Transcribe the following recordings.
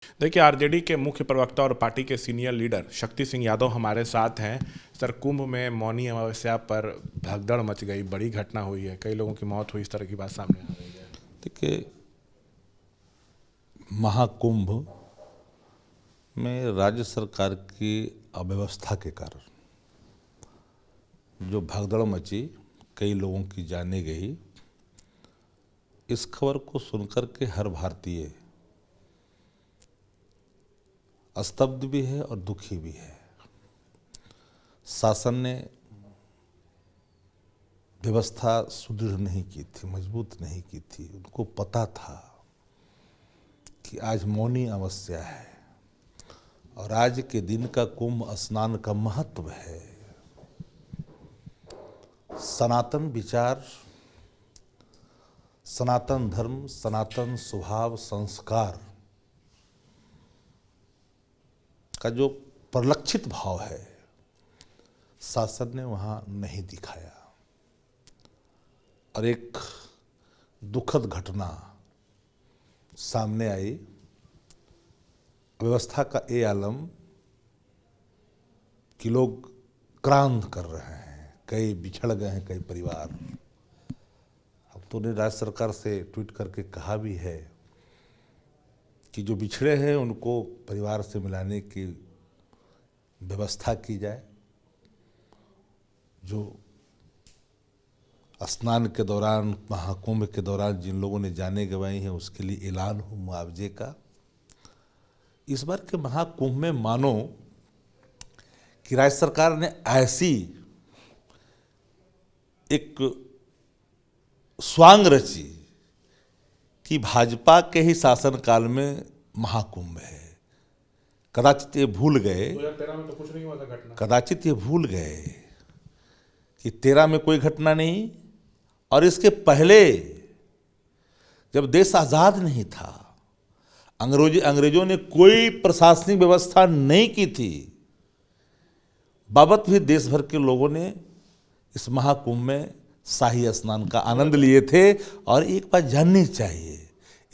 देखिए, आरजेडी के मुख्य प्रवक्ता और पार्टी के सीनियर लीडर शक्ति सिंह यादव हमारे साथ हैं। सर, कुंभ में मौनी अमावस्या पर भगदड़ मच गई, बड़ी घटना हुई है, कई लोगों की मौत हुई, इस तरह की बात सामने आ रही है। देखिए, महाकुंभ में राज्य सरकार की अव्यवस्था के कारण जो भगदड़ मची, कई लोगों की जानें गई, इस खबर को सुनकर के हर भारतीय स्तब्ध भी है और दुखी भी है। शासन ने व्यवस्था सुदृढ़ नहीं की थी, मजबूत नहीं की थी। उनको पता था कि आज मौनी अमावस्या है और आज के दिन का कुंभ स्नान का महत्व है। सनातन विचार, सनातन धर्म, सनातन स्वभाव, संस्कार का जो परिलक्षित भाव है, शासन ने वहाँ नहीं दिखाया और एक दुखद घटना सामने आई। व्यवस्था का ये आलम कि लोग क्रांत कर रहे हैं, कई बिछड़ गए हैं, कई परिवार। अब तो ने राज्य सरकार से ट्वीट करके कहा भी है कि जो बिछड़े हैं उनको परिवार से मिलाने की व्यवस्था की जाए। जो स्नान के दौरान, महाकुंभ के दौरान जिन लोगों ने जानें गंवाई हैं, उसके लिए ऐलान हो मुआवजे का। इस बार के महाकुंभ में मानो कि राज्य सरकार ने ऐसी एक स्वांग रची कि भाजपा के ही शासनकाल में महाकुंभ है। कदाचित ये भूल गए, 2013 में तो कुछ नहीं हुआ था घटना। कदाचित ये भूल गए कि 13 में कोई घटना नहीं, और इसके पहले जब देश आजाद नहीं था, अंग्रेजों ने कोई प्रशासनिक व्यवस्था नहीं की थी, बाबत भी देश भर के लोगों ने इस महाकुंभ में शाही स्नान का आनंद लिए थे। और एक बात जाननी चाहिए,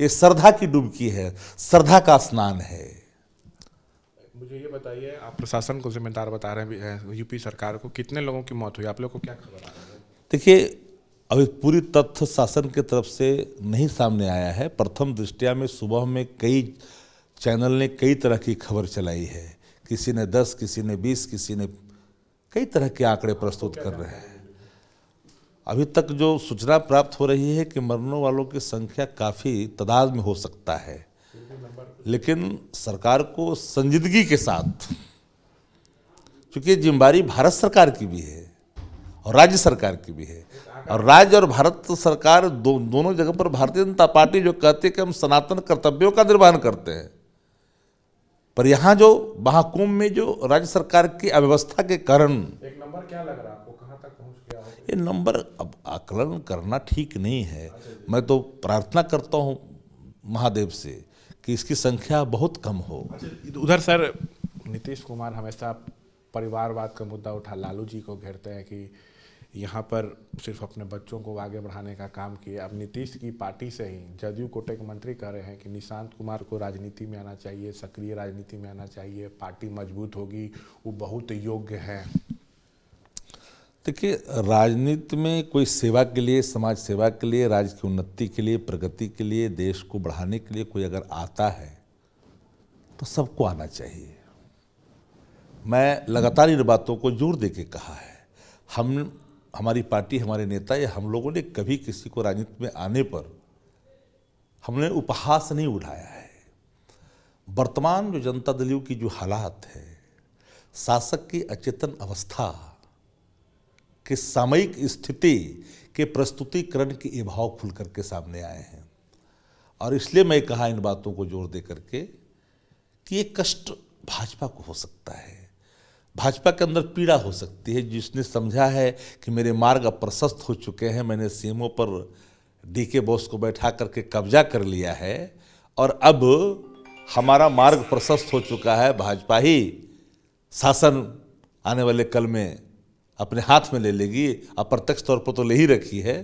ये श्रद्धा की डुबकी है, श्रद्धा का स्नान है। मुझे ये बताइए, आप प्रशासन को जिम्मेदार बता रहे हैं, यूपी सरकार को, कितने लोगों की मौत हुई, आप लोग को क्या खबर आ रही है? देखिए, अभी पूरी तथ्य शासन की तरफ से नहीं सामने आया है। प्रथम दृष्टया में सुबह में कई चैनल ने कई तरह की खबर चलाई है। किसी ने 10, किसी ने 20, किसी ने कई तरह के आंकड़े प्रस्तुत कर रहे हैं। अभी तक जो सूचना प्राप्त हो रही है कि मरने वालों की संख्या काफ़ी तादाद में हो सकता है, लेकिन सरकार को संजीदगी के साथ, क्योंकि जिम्मेदारी भारत सरकार की भी है और राज्य सरकार की भी है, और राज्य और भारत सरकार दोनों जगह पर भारतीय जनता पार्टी जो कहती है कि हम सनातन कर्तव्यों का निर्वहन करते हैं, पर यहाँ जो महाकुंभ में जो राज्य सरकार की अव्यवस्था के कारण एक नंबर क्या लग रहा है आपको, कहाँ तक पहुँच गया हो? ये नंबर अब आकलन करना ठीक नहीं है। मैं तो प्रार्थना करता हूँ महादेव से कि इसकी संख्या बहुत कम हो। उधर सर, नीतीश कुमार हमेशा परिवारवाद का मुद्दा उठा लालू जी को घेरते हैं कि यहाँ पर सिर्फ अपने बच्चों को आगे बढ़ाने का काम किए। अब नीतीश की पार्टी से ही जदयू कोटे के मंत्री कह रहे हैं कि निशांत कुमार को राजनीति में आना चाहिए, सक्रिय राजनीति में आना चाहिए, पार्टी मजबूत होगी, वो बहुत योग्य है। देखिए, राजनीति में कोई सेवा के लिए, समाज सेवा के लिए, राज्य की उन्नति के लिए, प्रगति के लिए, देश को बढ़ाने के लिए कोई अगर आता है तो सबको आना चाहिए। मैं लगातार इन बातों को जोर दे के कहा है। हमारी पार्टी, हमारे नेता या हम लोगों ने कभी किसी को राजनीति में आने पर हमने उपहास नहीं उठाया है। वर्तमान जो जनता दल की जो हालात है, शासक की अचेतन अवस्था के सामयिक स्थिति के प्रस्तुतिकरण के ये भाव खुल करके सामने आए हैं, और इसलिए मैं कहा इन बातों को जोर दे करके कि ये कष्ट भाजपा को हो सकता है, भाजपा के अंदर पीड़ा हो सकती है। जिसने समझा है कि मेरे मार्ग अब प्रशस्त हो चुके हैं, मैंने सीएमओ पर डीके बोस को बैठा करके कब्जा कर लिया है और अब हमारा मार्ग प्रशस्त हो चुका है, भाजपा ही शासन आने वाले कल में अपने हाथ में ले लेगी, अप्रत्यक्ष तौर पर तो ले ही रखी है,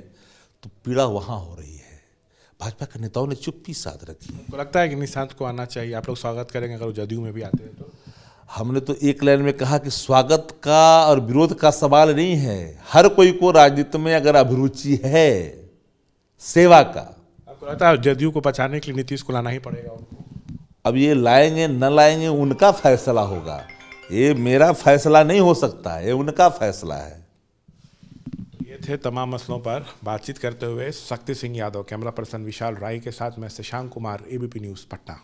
तो पीड़ा वहाँ हो रही है। भाजपा के नेताओं ने चुप्पी साध रखी है। तो लगता है कि निशांत को आना चाहिए, आप लोग स्वागत करेंगे अगर वो जदयू में भी आते हैं तो? हमने तो एक लाइन में कहा कि स्वागत का और विरोध का सवाल नहीं है, हर कोई को राजनीति में अगर अभिरुचि है सेवा का। आपको लगता है जदयू को बचाने के लिए नीतीश को लाना ही पड़ेगा उनको? अब ये लाएंगे न लाएंगे उनका फैसला होगा, ये मेरा फैसला नहीं हो सकता, ये उनका फैसला है। ये थे तमाम मसलों पर बातचीत करते हुए शक्ति सिंह यादव। कैमरा पर्सन विशाल राय के साथ मैं शशांक कुमार, एबीपी न्यूज़ पटना।